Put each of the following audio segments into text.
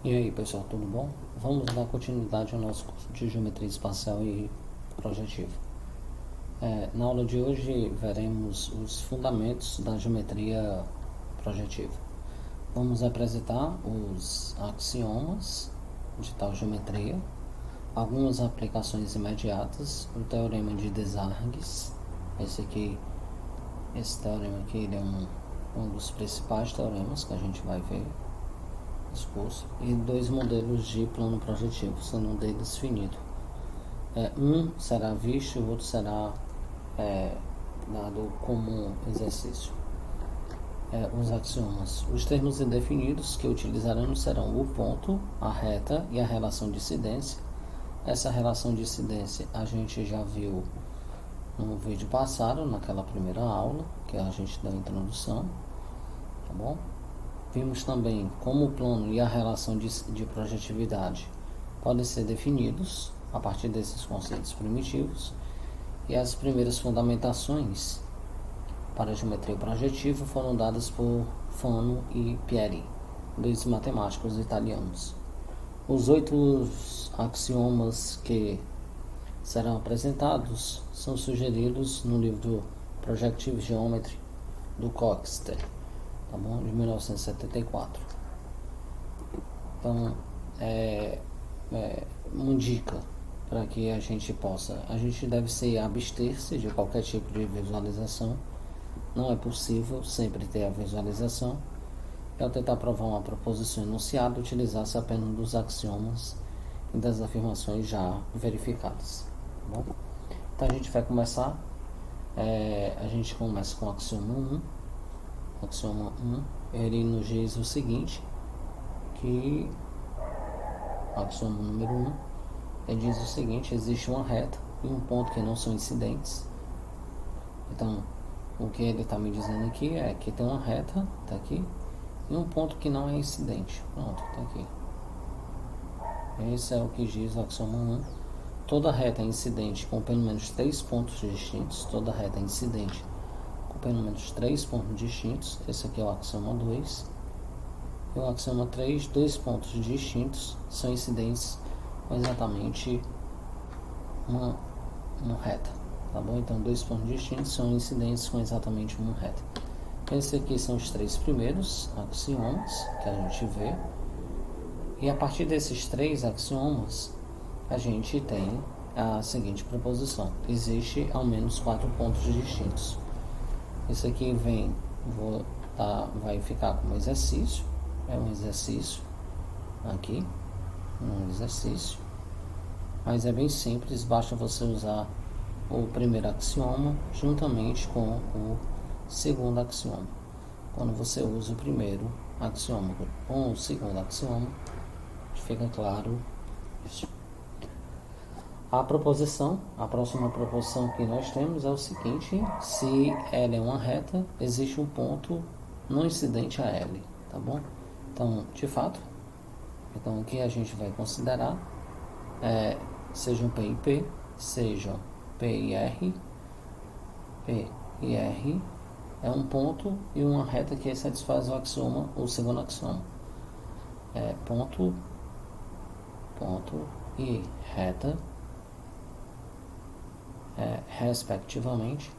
E aí pessoal, tudo bom? Vamos dar continuidade ao nosso curso de Geometria Espacial e Projetiva. Na aula de hoje veremos os fundamentos da geometria projetiva. Vamos apresentar os axiomas de tal geometria, algumas aplicações imediatas, o teorema de Desargues. Esse teorema aqui ele é um dos principais teoremas que a gente vai ver nesse curso, e dois modelos de plano projetivo, sendo um deles finito. Um será visto e o outro será dado como exercício. Os axiomas. Os termos indefinidos que utilizaremos serão o ponto, a reta e a relação de incidência. Essa relação de incidência a gente já viu no vídeo passado, naquela primeira aula, que a gente deu a introdução, tá bom? Vimos também como o plano e a relação de projetividade podem ser definidos a partir desses conceitos primitivos, e as primeiras fundamentações para a geometria projetiva foram dadas por Fano e Pieri, dois matemáticos italianos. Os 8 axiomas que serão apresentados são sugeridos no livro Projective Geometry do Coxeter, tá bom? De 1974. Então, uma dica para que a gente deve abster-se de qualquer tipo de visualização. Não é possível sempre ter a visualização. E ao tentar provar uma proposição enunciada, utilizar-se apenas dos axiomas e das afirmações já verificadas, tá bom? Então a gente vai começar. A gente começa com o axioma 1. O axioma 1, ele nos diz o seguinte, que o axioma número 1, ele diz o seguinte: existe uma reta e um ponto que não são incidentes. Então, o que ele está me dizendo aqui é que tem uma reta, está aqui, e um ponto que não é incidente. Pronto, está aqui. Esse é o que diz o axioma 1. Toda reta é incidente com pelo menos 3 pontos distintos. Toda reta é incidente com pelo menos 3 pontos distintos. Esse aqui é o axioma 2. E o axioma 3, 2 pontos distintos são incidentes com exatamente uma reta. Tá bom? Então, 2 pontos distintos são incidentes com exatamente uma reta. Esses aqui são os 3 primeiros axiomas que a gente vê. E a partir desses 3 axiomas, a gente tem a seguinte proposição: existe ao menos 4 pontos distintos. Isso aqui vai ficar como exercício. É um exercício aqui, um exercício. Mas é bem simples, basta você usar o primeiro axioma juntamente com o segundo axioma. Quando você usa o primeiro axioma com o segundo axioma, fica claro isso. A próxima proposição que nós temos é o seguinte: se L é uma reta, existe um ponto não incidente a L, tá bom? Então, de fato, o que a gente vai considerar sejam P e P, sejam P e R. P e R é um ponto e uma reta que satisfaz o axioma, o segundo axioma. Ponto e reta, respectivamente,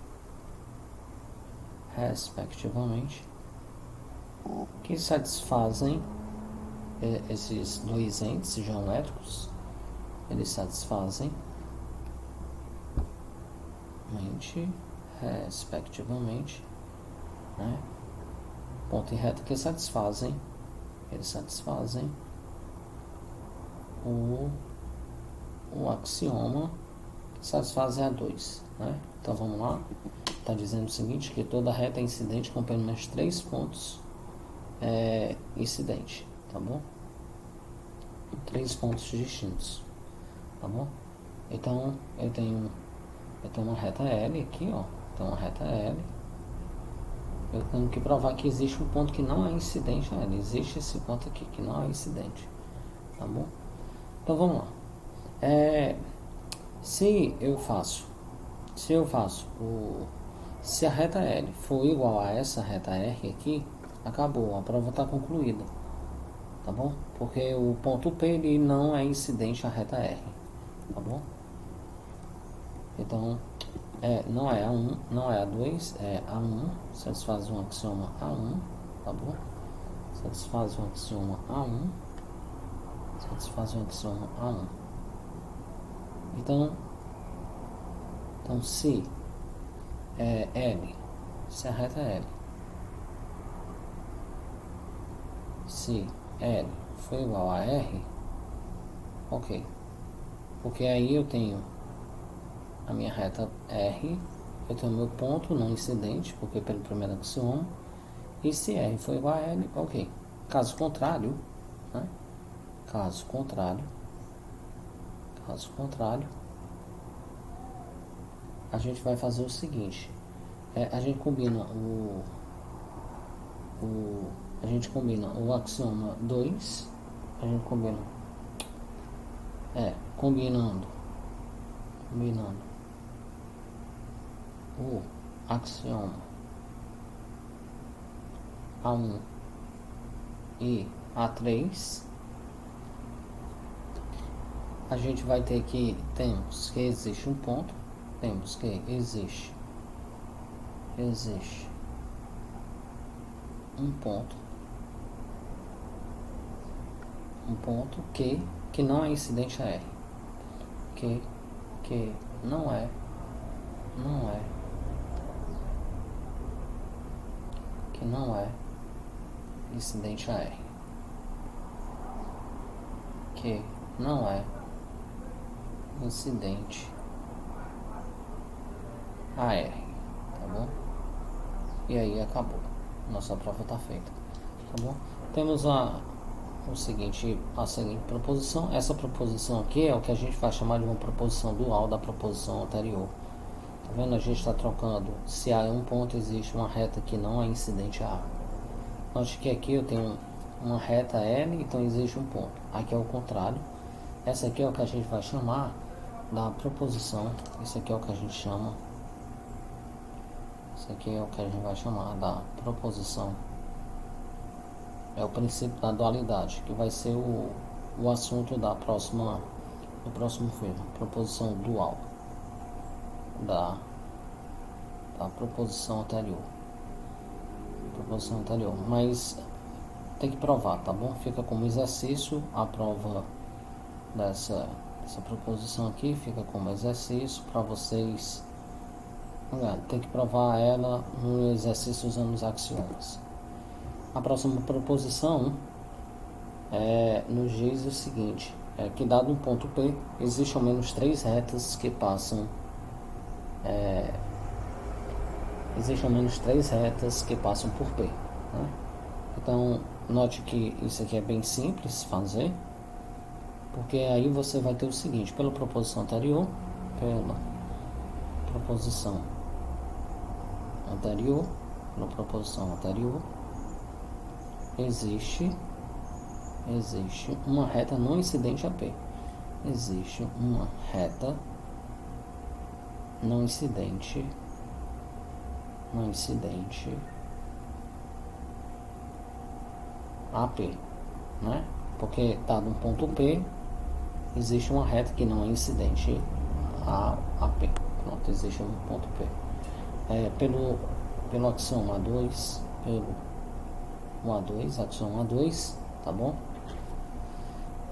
que satisfazem esses dois entes geométricos. Eles satisfazem respectivamente, né? Ponto e reta que satisfazem o axioma, satisfazem a 2, né? Então vamos lá. Está dizendo o seguinte, que toda reta é incidente com pelo menos 3 pontos incidente, tá bom? 3 pontos distintos, tá bom? Então eu tenho uma reta L aqui, ó. Então uma reta L. Eu tenho que provar que existe um ponto que não é incidente a L. Existe esse ponto aqui que não é incidente, tá bom? Então vamos lá. Se eu faço Se a reta L for igual a essa reta R aqui, acabou, a prova está concluída, tá bom? Porque o ponto P ele não é incidente à reta R, tá bom? Então, não é A1, não é A2, é A1, satisfaz um axioma A1, tá bom? Satisfaz um axioma A1, satisfaz um axioma A1. Então se L, se a reta L, se L for igual a R, ok, porque aí eu tenho a minha reta R, eu tenho meu ponto não incidente, porque pelo primeiro axioma, e se R for igual a L, ok. Caso contrário, né? Caso contrário, a gente vai fazer o seguinte, a gente combina a gente combina o axioma 2, a gente combina, combinando o axioma A1 e A3, a gente vai ter que, temos que existe um ponto, temos que existe um ponto que não é incidente a R, que não é incidente a R, que não é incidente a R, tá bom? E aí acabou, nossa prova está feita, tá bom? Temos a seguinte proposição. Essa proposição aqui é o que a gente vai chamar de uma proposição dual da proposição anterior. Tá vendo? A gente está trocando. Se A é um ponto, existe uma reta que não é incidente a A. Note que aqui eu tenho uma reta L, então existe um ponto. Aqui é o contrário. Essa aqui é o que a gente vai chamar da proposição. Isso aqui é o que a gente chama. Isso aqui é o que a gente vai chamar da proposição. É o princípio da dualidade, que vai ser o assunto do próximo filme. Proposição dual da proposição anterior. Mas tem que provar, tá bom? Fica como exercício a prova dessa proposição aqui, fica como exercício para vocês. Tem que provar ela no exercício usando os axiomas. A próxima proposição nos diz o seguinte, que dado um ponto P, existe ao menos 3 retas que passam por P, né? Então, note que isso aqui é bem simples fazer, porque aí você vai ter o seguinte, pela proposição anterior, existe uma reta não incidente a P. Existe uma reta não incidente a P, né? Porque dado um ponto P, existe uma reta que não é incidente a P. Pronto, existe um ponto P. Pelo axioma A2, axioma A2, tá bom?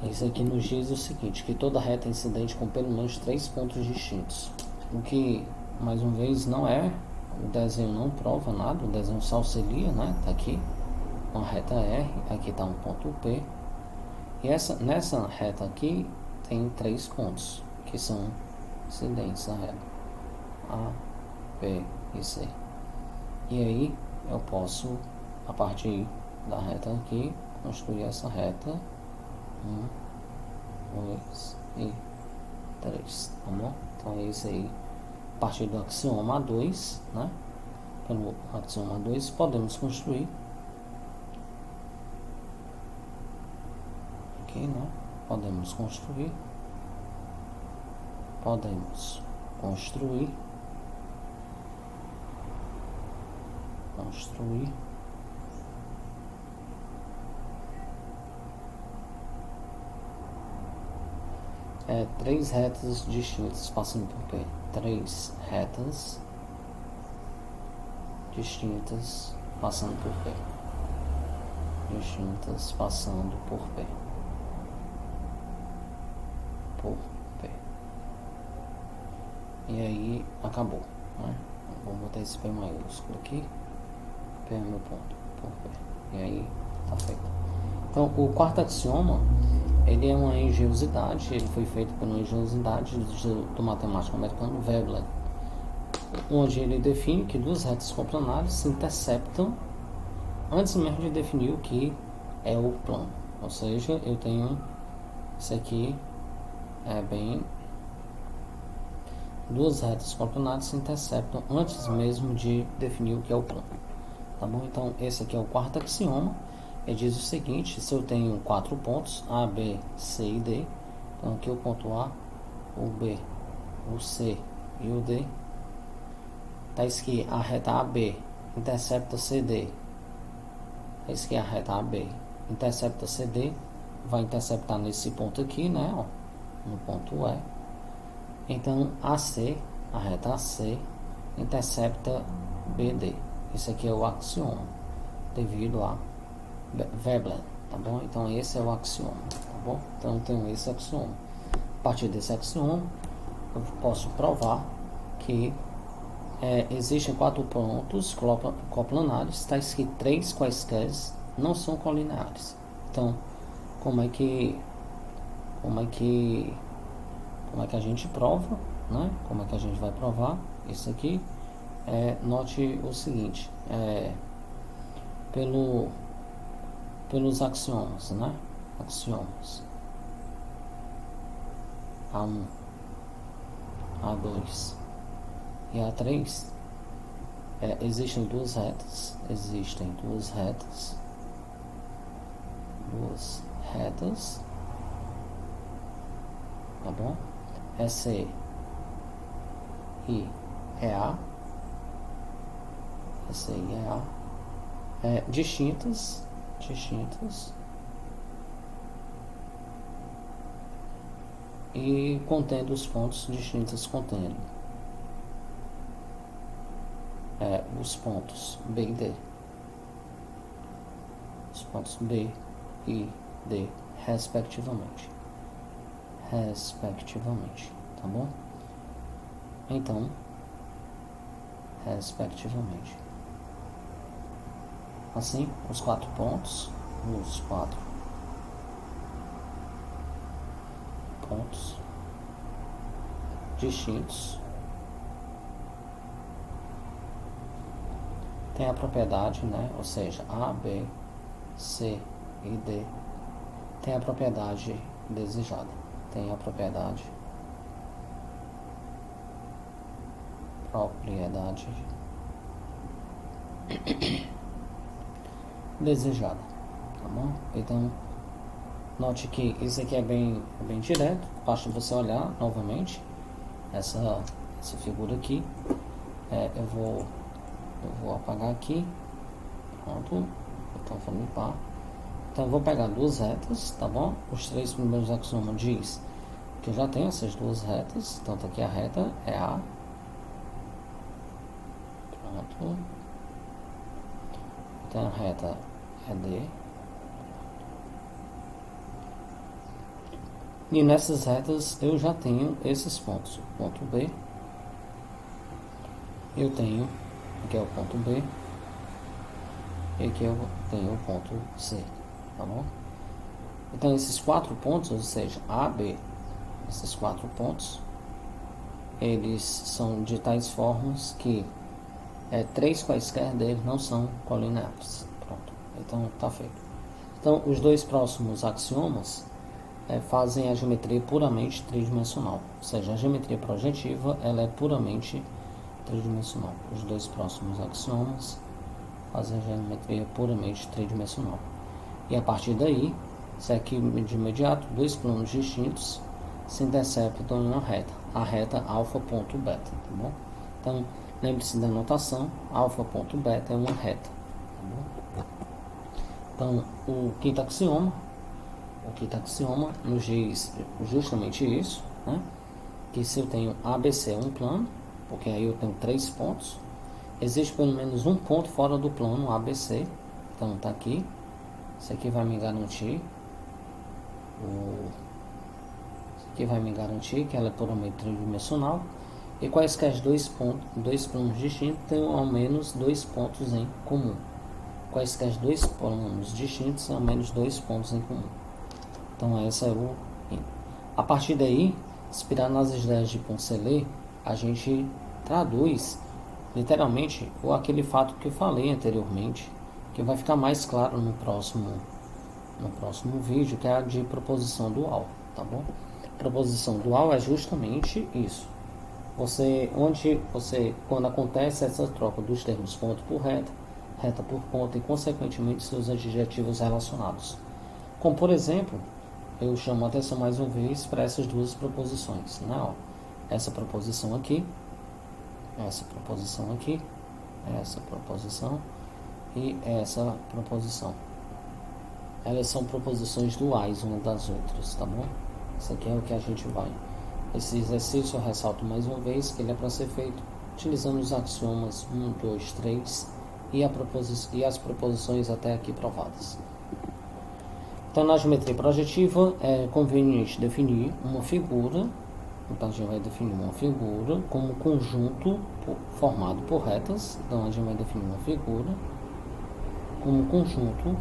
Isso aqui nos diz o seguinte, que toda reta é incidente com pelo menos 3 pontos distintos. O que, mais uma vez, não é, o desenho não prova nada, o desenho só auxilia, né? Tá aqui, uma reta R, aqui tá um ponto P. E nessa reta aqui tem 3 pontos, que são incidentes na reta A, B e C. E aí, eu posso, a partir da reta aqui, construir essa reta 1, 2 e 3, tá bom? Então é isso aí, a partir do axioma 2, né? Pelo axioma 2 podemos construir aqui, né? Podemos construir construir três retas distintas passando por P. Três retas distintas passando por P. Distintas passando por P. Por P. E aí acabou, né? Vamos botar esse P maiúsculo aqui. P é meu ponto. Por P. E aí tá feito. Então o quarto axioma, ele é uma engenhosidade, ele foi feito por uma engenhosidade do matemático americano Veblen, onde ele define que duas retas coplanares se interceptam antes mesmo de definir o que é o plano. Ou seja, eu tenho isso aqui, duas retas coplanares se interceptam antes mesmo de definir o que é o plano. Tá bom? Então esse aqui é o quarto axioma. Ele diz o seguinte: se eu tenho quatro pontos A, B, C e D, então aqui o ponto A, o B, o C e o D, está escrito a reta AB intercepta CD, está escrito a reta AB intercepta CD, vai interceptar nesse ponto aqui, né, ó, no ponto E. Então AC, a reta AC intercepta BD. Esse aqui é o axioma devido a Veblen, tá bom? Então esse é o axioma, tá bom? Então eu tenho esse axioma. A partir desse axioma eu posso provar que existem quatro pontos coplanares, está escrito três quaisquer não são colineares. Então como é que a gente prova, né? Como é que a gente vai provar isso aqui? Note o seguinte, pelos axiomas, né? Axiomas A1, A2 e A3, existem duas retas, tá bom? EC e EA, distintas e contendo os pontos distintos contendo os pontos B e D, os pontos B e D respectivamente, tá bom? Então, respectivamente. Assim, os quatro pontos distintos tem a propriedade, né? Ou seja, A, B, C e D tem a propriedade desejada, desejada, tá bom? Então note que isso aqui é bem direto, basta você olhar novamente essa figura aqui. Eu vou apagar aqui, pronto, então vou limpar. Então eu vou pegar duas retas, tá bom? Os três primeiros axiomas diz que eu já tenho essas duas retas, então aqui a reta é A, pronto, então a reta é D, e nessas retas eu já tenho esses pontos. O ponto B, eu tenho, aqui é o ponto B, e aqui eu tenho o ponto C, tá bom? Então esses quatro pontos, ou seja, A, B, esses quatro pontos, eles são de tais formas que três quaisquer deles não são colineares. Pronto, então tá feito. Então os dois próximos axiomas fazem a geometria puramente tridimensional, ou seja, a geometria projetiva ela é puramente tridimensional. Os dois próximos axiomas fazem a geometria puramente tridimensional. E a partir daí, se aqui de imediato dois planos distintos se interceptam em uma reta, a reta alfa ponto beta, tá bom? Então Lembre-se da notação, alfa ponto beta é uma reta. Tá bom? Então, o quinto axioma nos diz justamente isso, né? Que se eu tenho ABC um plano, porque aí eu tenho 3 pontos, existe pelo menos um ponto fora do plano ABC. Então tá aqui. Isso aqui vai me garantir que ela é puramente tridimensional. E quaisquer dois planos distintos têm ao menos 2 pontos em comum. Quaisquer dois planos distintos têm ao menos 2 pontos em comum. Então essa é o... A partir daí, inspirado nas ideias de Poncelet, a gente traduz literalmente aquele fato que eu falei anteriormente, que vai ficar mais claro no próximo vídeo, que é a de proposição dual, tá bom? Proposição dual é justamente isso. Quando acontece essa troca dos termos ponto por reta, reta por ponto e consequentemente seus adjetivos relacionados. Como por exemplo, eu chamo a atenção mais uma vez para essas duas proposições, né? Ó, essa proposição aqui e essa proposição. Elas são proposições duais uma das outras, tá bom? Isso aqui é o que a gente vai. Esse exercício eu ressalto mais uma vez que ele é para ser feito utilizando os axiomas 1, 2, 3 e as proposições até aqui provadas. Então, na geometria projetiva, é conveniente definir uma figura. Então, a gente vai definir uma figura como conjunto formado por retas. Então, a gente vai definir uma figura como conjunto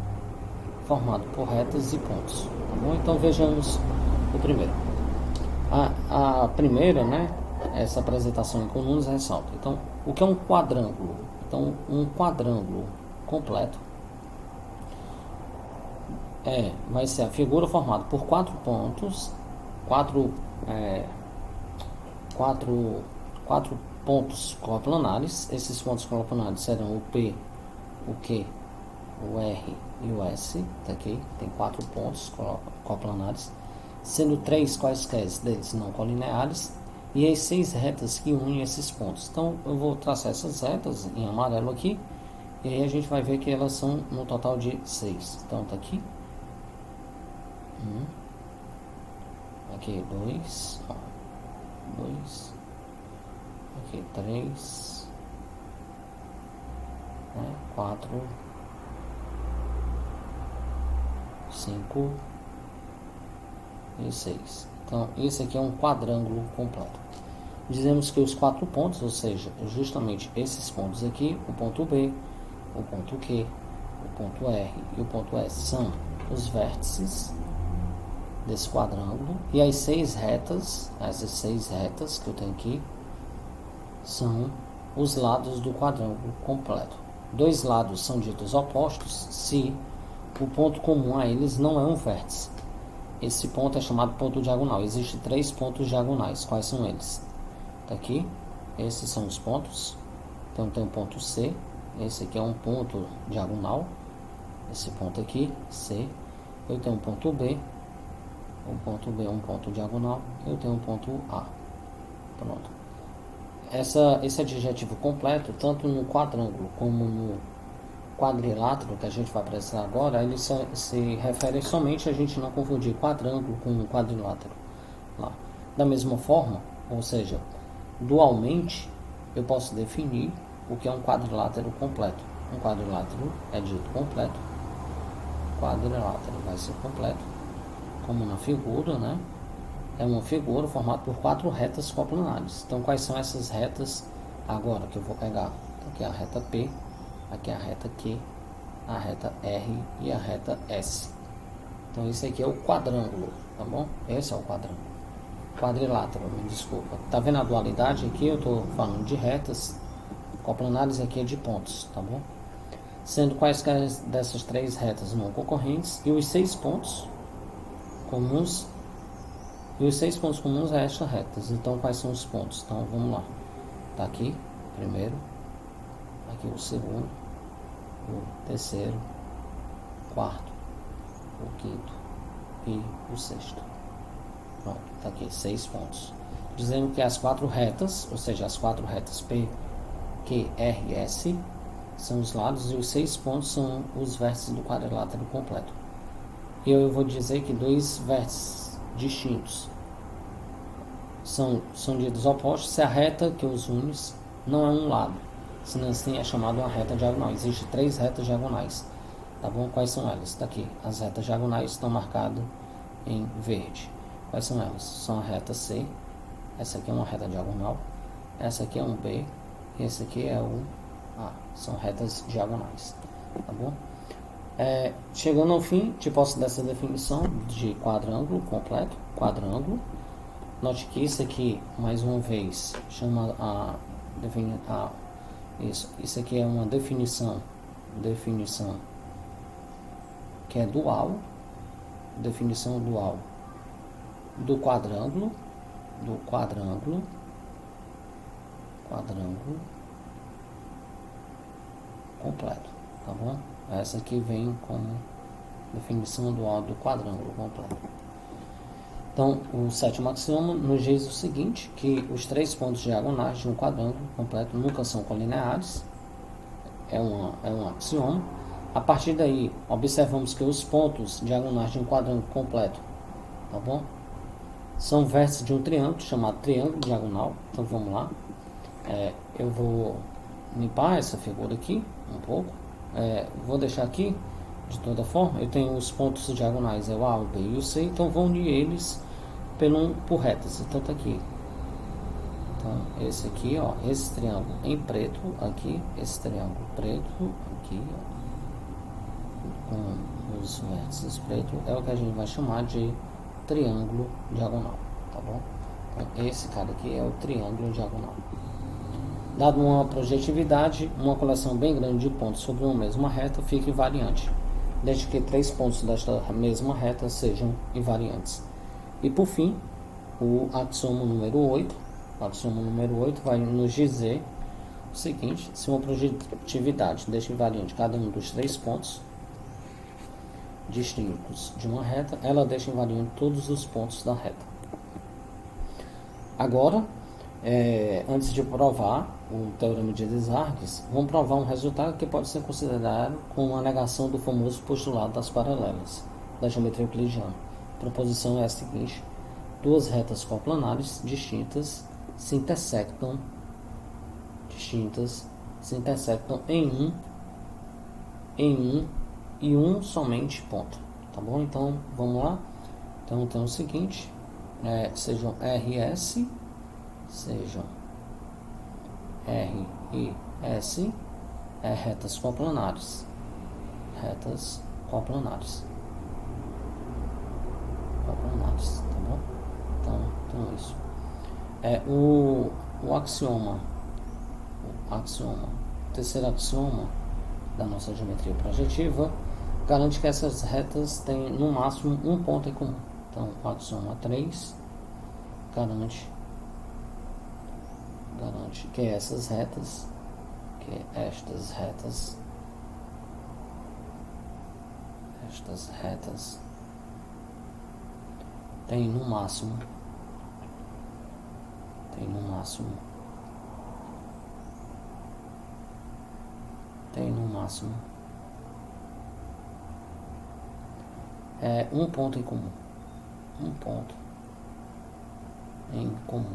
formado por retas e pontos. Tá bom? Então, vejamos o primeiro. A primeira, né? Essa apresentação em colunas ressalta. Então, o que é um quadrângulo? Então, um quadrângulo completo vai ser a figura formada por 4 pontos, 4 pontos coplanares. Esses pontos coplanares serão o P, o Q, o R e o S. Tá aqui, tem 4 pontos coplanares, sendo 3 quaisquer deles não colineares e as 6 retas que unem esses pontos. Então eu vou traçar essas retas em amarelo aqui e aí a gente vai ver que elas são no total de 6. Então tá aqui. Aqui 2, 2, aqui 3, 4, 5 e 6. Então esse aqui é um quadrângulo completo. Dizemos que os 4 pontos, ou seja, justamente esses pontos aqui, o ponto B, o ponto Q, o ponto R e o ponto S são os vértices desse quadrângulo, e as 6 retas, essas 6 retas que eu tenho aqui, são os lados do quadrângulo completo. 2 lados são ditos opostos se o ponto comum a eles não é um vértice. Esse ponto é chamado ponto diagonal. Existem 3 pontos diagonais. Quais são eles? Tá aqui, esses são os pontos. Então tem o ponto C, esse aqui é um ponto diagonal, esse ponto aqui, C. Eu tenho um ponto B, o ponto B é um ponto diagonal, eu tenho um ponto A. Pronto. Esse adjetivo completo, tanto no quadrângulo como no quadrilátero, que a gente vai precisar agora, ele se refere somente a gente não confundir quadrângulo com quadrilátero. Lá. Da mesma forma, ou seja, dualmente, eu posso definir o que é um quadrilátero completo. Um quadrilátero é dito completo. Quadrilátero vai ser completo, como na figura, né? É uma figura formada por 4 retas coplanares. Então, quais são essas retas agora que eu vou pegar? Aqui é a reta P, aqui é a reta Q, a reta R e a reta S. Então, esse aqui é o quadrângulo, tá bom? Esse é o quadrângulo. Quadrilátero, me desculpa. Tá vendo a dualidade aqui? Eu tô falando de retas coplanares, aqui é de pontos, tá bom? Sendo quaisquer dessas 3 retas não concorrentes e os 6 pontos comuns a estas retas. Então, quais são os pontos? Então, vamos lá. Tá aqui, primeiro, aqui o segundo, o terceiro, quarto, o quinto e o sexto. Pronto, tá aqui, 6 pontos. Dizendo que as 4 retas, ou seja, as 4 retas P, QRS são os lados e os 6 pontos são os vértices do quadrilátero completo. E eu vou dizer que dois vértices distintos são dito opostos se a reta que os une não é um lado, senão assim é chamado uma reta diagonal. Existem 3 retas diagonais, tá bom? Quais são elas? Tá aqui, as retas diagonais estão marcadas em verde. Quais são elas? São a reta C, essa aqui é uma reta diagonal, essa aqui é um B e esse aqui é o A. São retas diagonais, tá bom? Chegando ao fim, te posso dessa definição de quadrângulo completo, quadrângulo. Note que isso aqui, mais uma vez, chama isso aqui é uma definição que é dual, definição dual do quadrângulo completo, tá bom? Essa aqui vem como definição dual do quadrângulo completo. Então, o sétimo axioma nos diz o seguinte, que os 3 pontos diagonais de um quadrângulo completo nunca são colineares. É um axioma. A partir daí, observamos que os pontos diagonais de um quadrângulo completo, tá bom? São vértices de um triângulo chamado triângulo diagonal. Então, vamos lá. Eu vou limpar essa figura aqui um pouco. Vou deixar aqui, de toda forma, eu tenho os pontos diagonais, é o A, o B e o C, então vou unir eles por retas. Então tá aqui. Então esse aqui, ó, esse triângulo em preto aqui, esse triângulo preto aqui, ó, com os vértices preto, é o que a gente vai chamar de triângulo diagonal, tá bom? Então esse cara aqui é o triângulo diagonal. Dado uma projetividade, uma coleção bem grande de pontos sobre uma mesma reta fica invariante, desde que 3 pontos desta mesma reta sejam invariantes. E por fim, o axioma número 8. O axioma número 8 vai nos dizer o seguinte: se uma projetividade deixa invariante cada um dos 3 pontos distintos de uma reta, ela deixa invariante todos os pontos da reta. Agora, antes de provar o teorema de Desargues, vamos provar um resultado que pode ser considerado como uma negação do famoso postulado das paralelas da geometria euclidiana. A proposição é a seguinte: duas retas coplanares distintas se intersectam em um e um somente ponto, tá bom? Então vamos lá. Então tem o seguinte, sejam RS, sejam R e S, retas coplanares, tá bom? Então isso. O axioma, o terceiro axioma da nossa geometria projetiva garante que essas retas têm no máximo um ponto em comum. Então, o axioma 3 garante que estas retas têm no máximo um ponto em comum.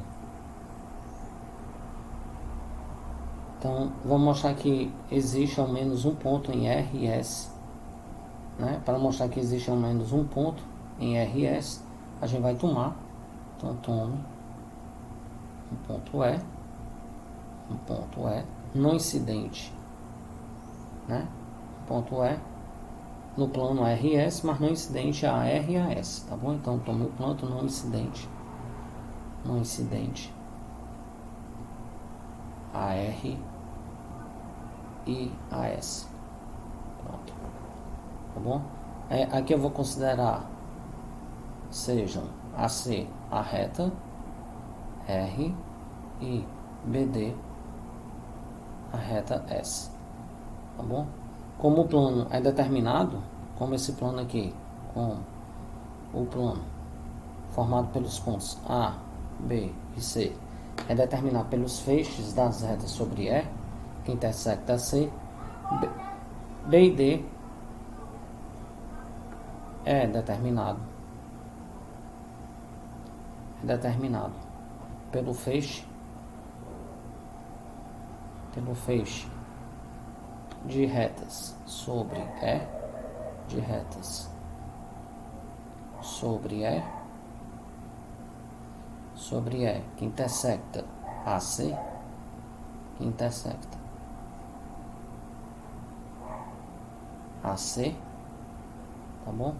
Então, vamos mostrar que existe ao menos um ponto em R e S, né? Para mostrar que existe ao menos um ponto em R e S, a gente vai tomar. Então, tome um ponto E não incidente, né? Ponto E no plano RS, mas não incidente a R e a S, tá bom? Então, tome o ponto não incidente a R e a S. Pronto, tá bom? Aqui eu vou considerar sejam AC a reta R e BD a reta S, tá bom? Como o plano é determinado, como esse plano aqui, com o plano formado pelos pontos A, B e C é determinado pelos feixes das retas sobre E, que intersecta C. B e D é determinado pelo feixe de retas sobre E, sobre E, que intersecta AC, tá bom?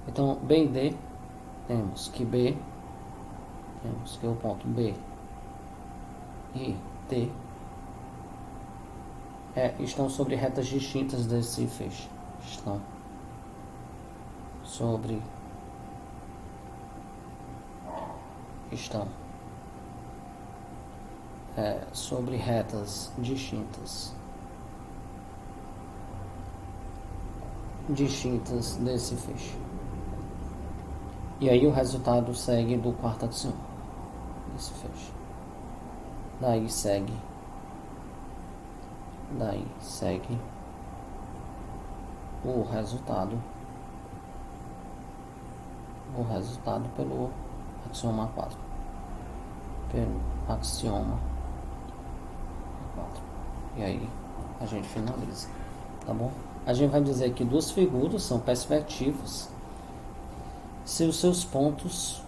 Então, B e D, temos que o ponto B e D estão sobre retas distintas desse feixe. Estão sobre retas distintas desse feixe. E aí o resultado segue do quarto axioma desse feixe. Daí segue o resultado pelo axioma 4. E aí a gente finaliza, tá bom? A gente vai dizer que duas figuras são perspectivas se os seus pontos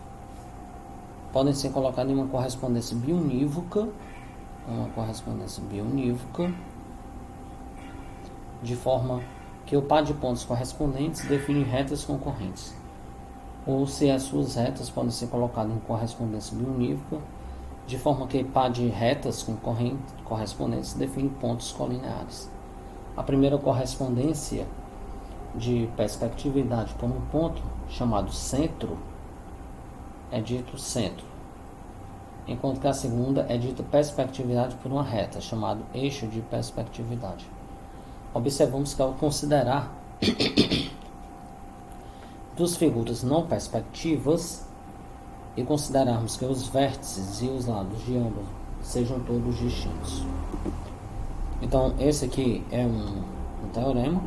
podem ser colocados em uma correspondência bionívoca, de forma que o par de pontos correspondentes define retas concorrentes, ou se as suas retas podem ser colocadas em correspondência bionívoca, de forma que o par de retas correspondentes define pontos colineares. A primeira correspondência de perspectividade por um ponto, chamado centro, é dito centro, enquanto que a segunda é dita perspectividade por uma reta, chamado eixo de perspectividade. Observamos que ao considerar duas figuras não perspectivas e considerarmos que os vértices e os lados de ambas sejam todos distintos. Então, esse aqui é um teorema,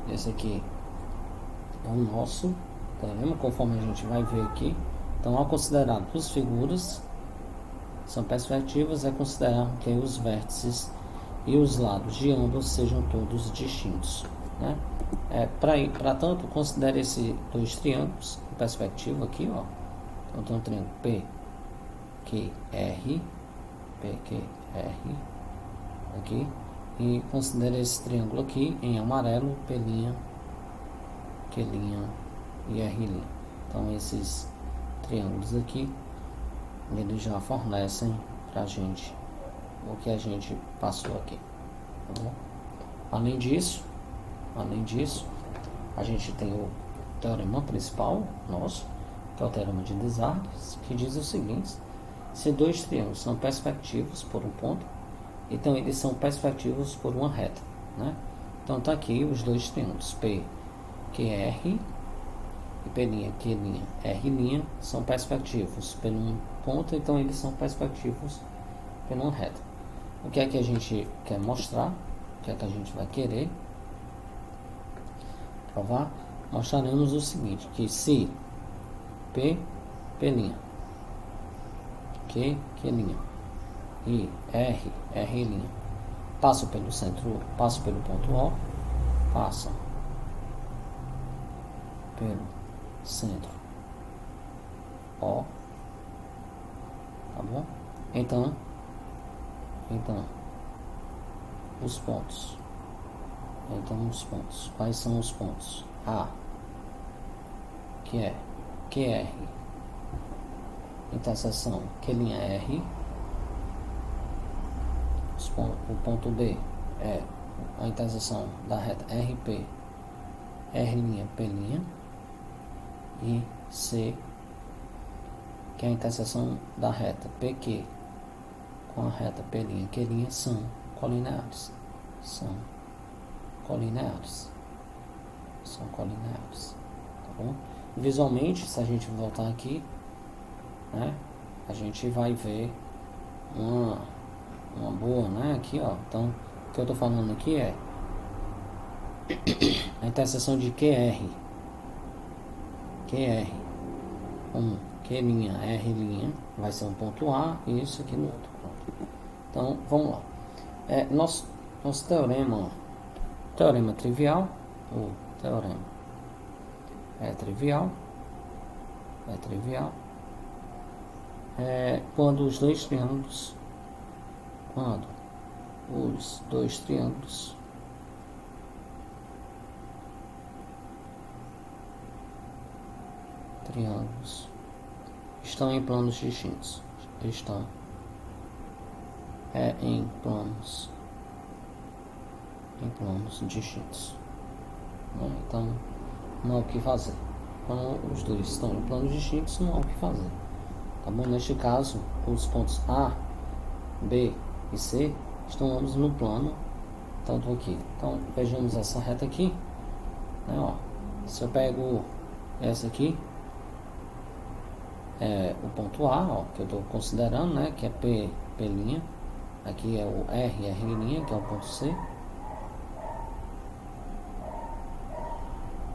esse aqui é o nosso teorema, conforme a gente vai ver aqui. Então, ao considerar duas figuras são perspectivas, é considerar que os vértices e os lados de ambos sejam todos distintos, né? Para tanto, considere esses dois triângulos em perspectiva aqui, ó. Então, tem um triângulo PQR aqui, e considere esse triângulo aqui em amarelo, P', Q' e R'. Então, esses triângulos aqui, eles já fornecem pra gente o que a gente passou aqui, tá bom? Além disso, a gente tem o teorema principal nosso, que é o teorema de Desargues, que diz o seguinte: se dois triângulos são perspectivos por um ponto, então eles são perspectivos por uma reta, né? Então tá aqui os dois triângulos P, QR e P', Q', R' são perspectivos por um ponto, então eles são perspectivos por uma reta. O que é que a gente quer mostrar? O que é que a gente vai querer provar? Mostraremos o seguinte, que se P', Q', e R' passam pelo centro, passam pelo ponto O, passam pelo centro O, tá bom? Então os pontos. Quais são os pontos? A, que é QR, interseção Q', o ponto B é a interseção da reta RP, R', P', e C, que é a interseção da reta PQ com a reta P', Q' são colineares. Tá bom? Visualmente, se a gente voltar aqui, né, a gente vai ver uma boa, né, aqui, ó. Então, O que eu estou falando aqui é a interseção de QR, 1, R', vai ser um ponto A e isso aqui no outro. Pronto. Então, vamos lá. Nosso teorema trivial, o teorema é trivial, quando os dois triângulos, estão em planos distintos, em planos distintos, né? Então não há o que fazer. Quando os dois estão em planos distintos, não há o que fazer, tá bom? Neste caso, os pontos A, B e C estão ambos no plano, tanto aqui. Então vejamos essa reta aqui, né? Ó, se eu pego essa aqui, o ponto A, ó, que eu estou considerando, né, que é P', aqui é o R', que é o ponto C.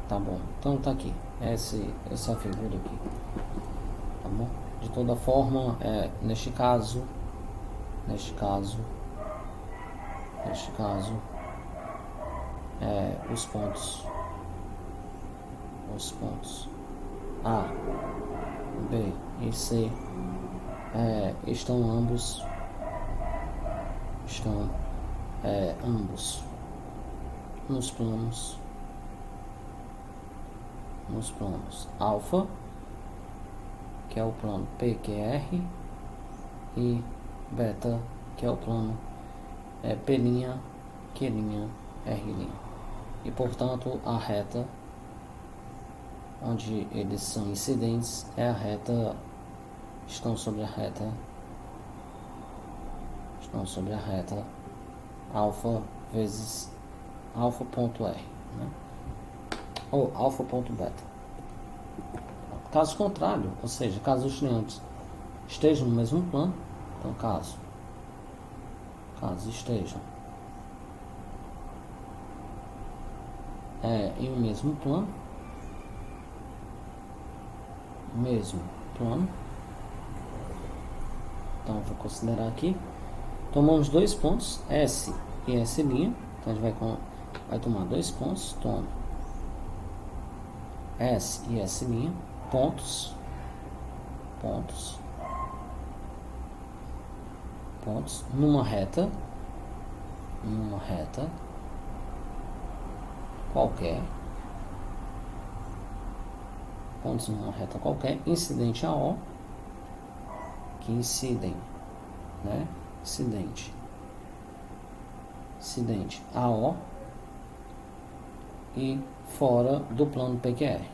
Tá bom, então tá aqui, essa figura aqui, tá bom? De toda forma, neste caso, os pontos A, B e C estão ambos nos planos alfa, que é o plano PQR, e beta, que é o plano P', Q', R'. E portanto a reta onde eles são incidentes estão sobre a reta alfa vezes alfa ponto R, né? Ou alfa ponto beta. Caso contrário, ou seja, caso os triângulos estejam no mesmo plano, então caso estejam em um mesmo plano, então vou considerar aqui, tomamos dois pontos, S e S', então a gente vai tomar dois pontos, toma S e S', pontos numa reta qualquer, incidente a O, que incidem, né? Incidente a O e fora do plano PQR,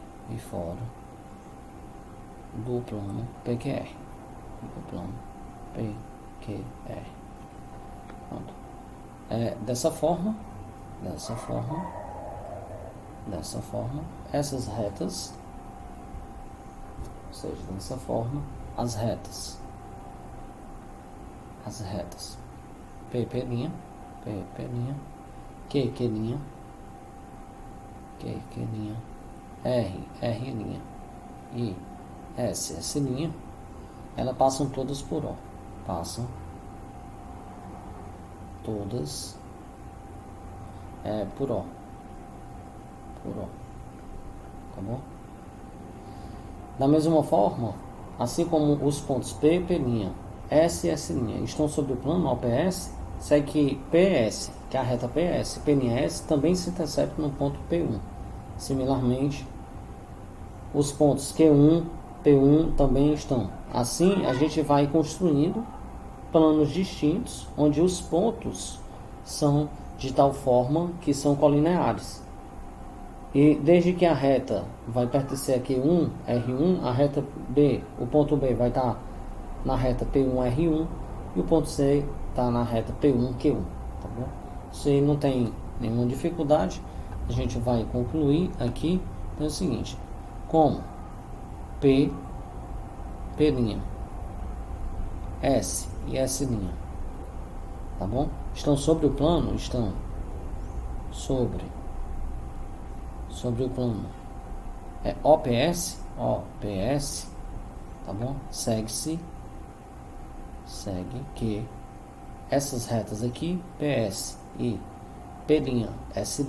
Pronto. Dessa forma, essas retas, ou seja, dessa forma, as retas P', Q', R', e S', elas passam todas por O. Por O. Tá bom? Da mesma forma, assim como os pontos P, S e S' estão sobre o plano OPS, segue que PS, que é a reta PS, P'S, também se intercepta no ponto P1. Similarmente, os pontos Q1, P1 também estão. Assim, a gente vai construindo planos distintos, onde os pontos são de tal forma que são colineares. E desde que a reta vai pertencer a Q1, R1, a reta B, o ponto B vai estar na reta P1, R1, e o ponto C está na reta P1, Q1, tá bom? Se não tem nenhuma dificuldade, a gente vai concluir aqui. Então é o seguinte, como P', S e S', tá bom? Estão sobre o plano? Estão sobre o plano. É OPS, tá bom? Segue que essas retas aqui, PS e P', S',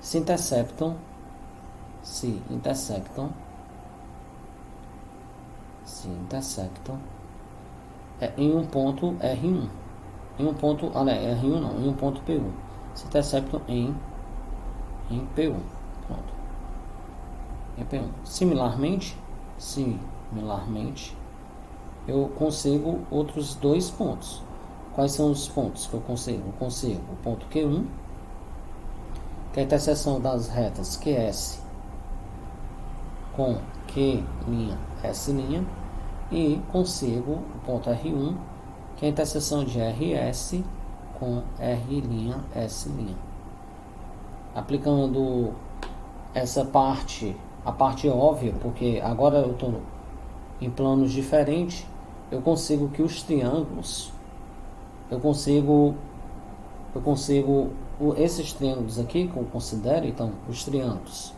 se intersectam em um ponto R1. Em um ponto, R1 não, em um ponto P1. Se intersectam em P1. Pronto. Em P1. Similarmente, eu consigo outros dois pontos. Quais são os pontos que eu consigo? Eu consigo o ponto Q1, que é a interseção das retas QS com Q', S', e consigo o ponto R1, que é a interseção de RS com R', S'. Aplicando essa parte, a parte óbvia, porque agora eu estou em planos diferentes, eu consigo que os triângulos, esses triângulos aqui que eu considero, então, os triângulos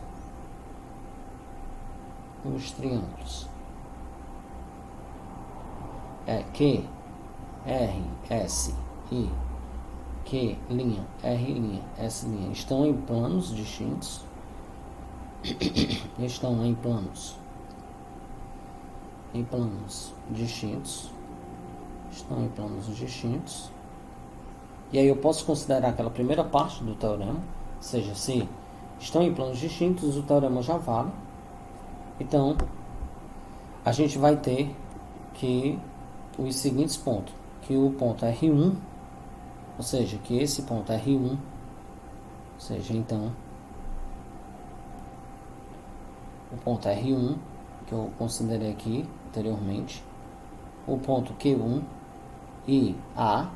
é Q, R, S e Q', R', S', estão em planos distintos. Estão em planos distintos. E aí eu posso considerar aquela primeira parte do teorema, ou seja, se estão em planos distintos, o teorema já vale. Então, a gente vai ter que os seguintes pontos, que o ponto R1, ou seja, que esse ponto R1, ou seja, então, o ponto R1, que eu considerei aqui anteriormente, o ponto Q1 e A,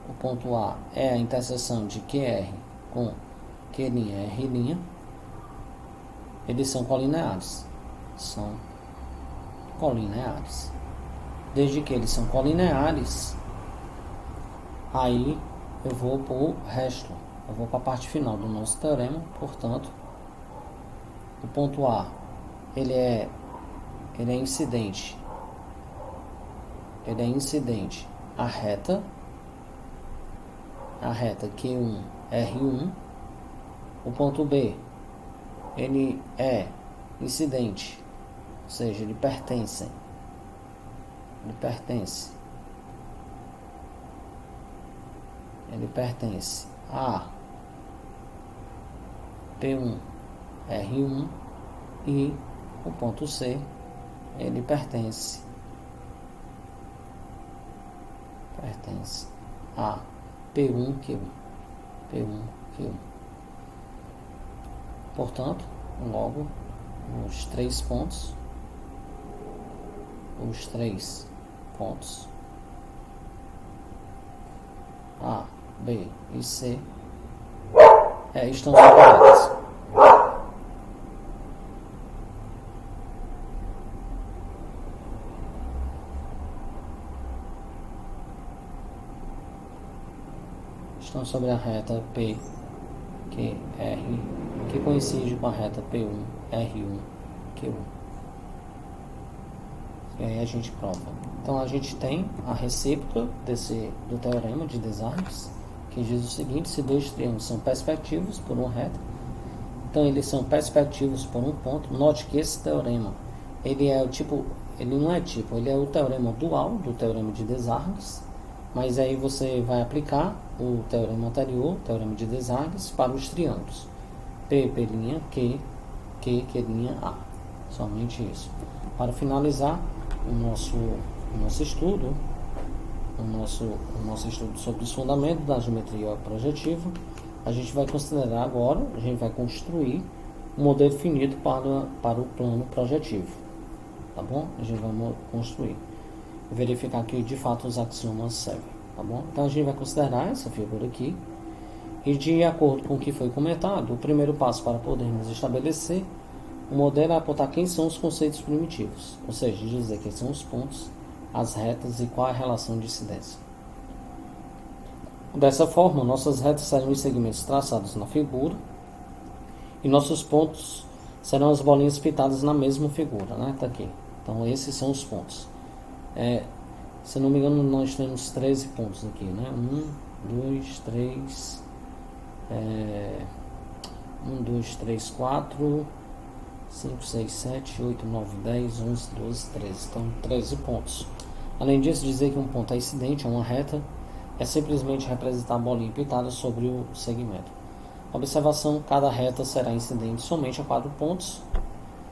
o ponto A é a interseção de QR com Q', R', eles são colineares. Desde que eles são colineares, aí eu vou para o resto, eu vou para a parte final do nosso teorema. Portanto, o ponto A, ele é incidente à reta Q1, R1. O ponto B, ele é incidente, ou seja, ele pertence a P1, R1, e o ponto C, ele pertence a P1, Q1. Portanto, logo, os três pontos A, B e C estão separados. Estão sobre a reta P, Q, R, que coincide com a reta P1, R1, Q1. E aí a gente prova. Então a gente tem a recíproca do teorema de Desargues, que diz o seguinte: se dois triângulos são perspectivos por uma reta, então eles são perspectivos por um ponto. Note que esse teorema, ele é o teorema dual do teorema de Desargues, mas aí você vai aplicar o teorema anterior, o teorema de Desargues, para os triângulos P, P', Q, Q', A. Somente isso. Para finalizar o nosso estudo, sobre os fundamentos da geometria projetiva, a gente vai considerar agora, a gente vai construir um modelo definido para o plano projetivo, tá bom? A gente vai construir e verificar que de fato os axiomas servem, tá bom? Então a gente vai considerar essa figura aqui, e de acordo com o que foi comentado, o primeiro passo para podermos estabelecer o modelo é apontar quem são os conceitos primitivos, ou seja, dizer quem são os pontos, as retas e qual é a relação de incidência. Dessa forma, nossas retas serão os segmentos traçados na figura e nossos pontos serão as bolinhas pintadas na mesma figura, né? Tá aqui. Então, esses são os pontos. Se não me engano, nós temos 13 pontos aqui, né? 1, 2, 3... 1, 2, 3, 4, 5, 6, 7, 8, 9, 10, 11, 12, 13. Então, 13 pontos. Além disso, dizer que um ponto é incidente a uma reta é simplesmente representar a bolinha pintada sobre o segmento. Observação: cada reta será incidente somente a 4 pontos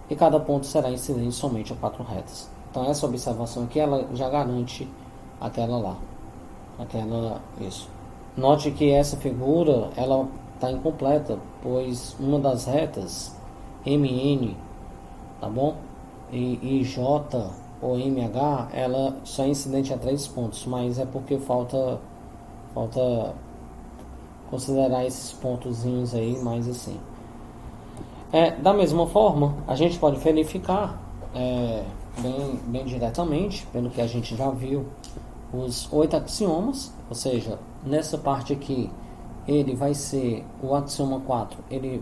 e cada ponto será incidente somente a 4 retas. Então, essa observação aqui, ela já garante aquela lá. Isso. Note que essa figura, ela está incompleta, pois uma das retas, MN, tá bom? E J ou MH, ela só é incidente a 3 pontos, mas é porque falta considerar esses pontozinhos aí, mais assim. Da mesma forma, a gente pode verificar bem diretamente, pelo que a gente já viu, os 8 axiomas, ou seja, nessa parte aqui, ele vai ser o axioma 4, ele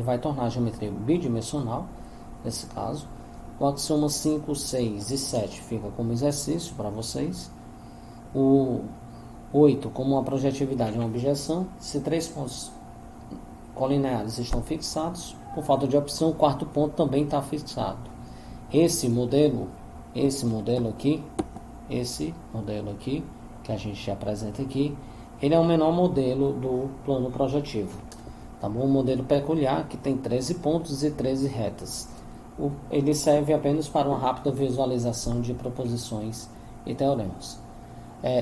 vai tornar a geometria bidimensional, nesse caso. O axioma 5, 6 e 7 fica como exercício para vocês. O 8, como uma projetividade é uma objeção, se 3 pontos colineares estão fixados, por falta de opção, o quarto ponto também está fixado. Esse modelo aqui, que a gente apresenta aqui, ele é o menor modelo do plano projetivo. Tá bom? Um modelo peculiar que tem 13 pontos e 13 retas. Ele serve apenas para uma rápida visualização de proposições e teoremas.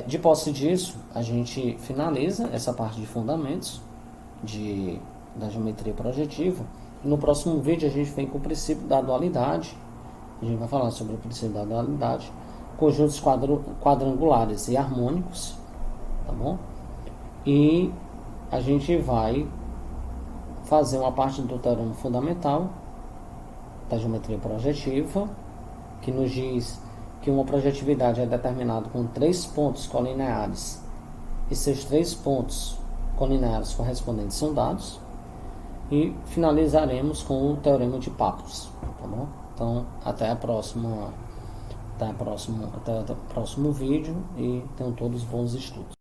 De posse disso, a gente finaliza essa parte de fundamentos da geometria projetiva. No próximo vídeo a gente vem com o princípio da dualidade. A gente vai falar sobre o princípio da dualidade, conjuntos quadrangulares e harmônicos, tá bom? E a gente vai fazer uma parte do teorema fundamental da geometria projetiva, que nos diz que uma projetividade é determinada com 3 pontos colineares e seus 3 pontos colineares correspondentes são dados. E finalizaremos com o teorema de Pappus, tá bom? Então, até o próximo vídeo e tenham todos bons estudos.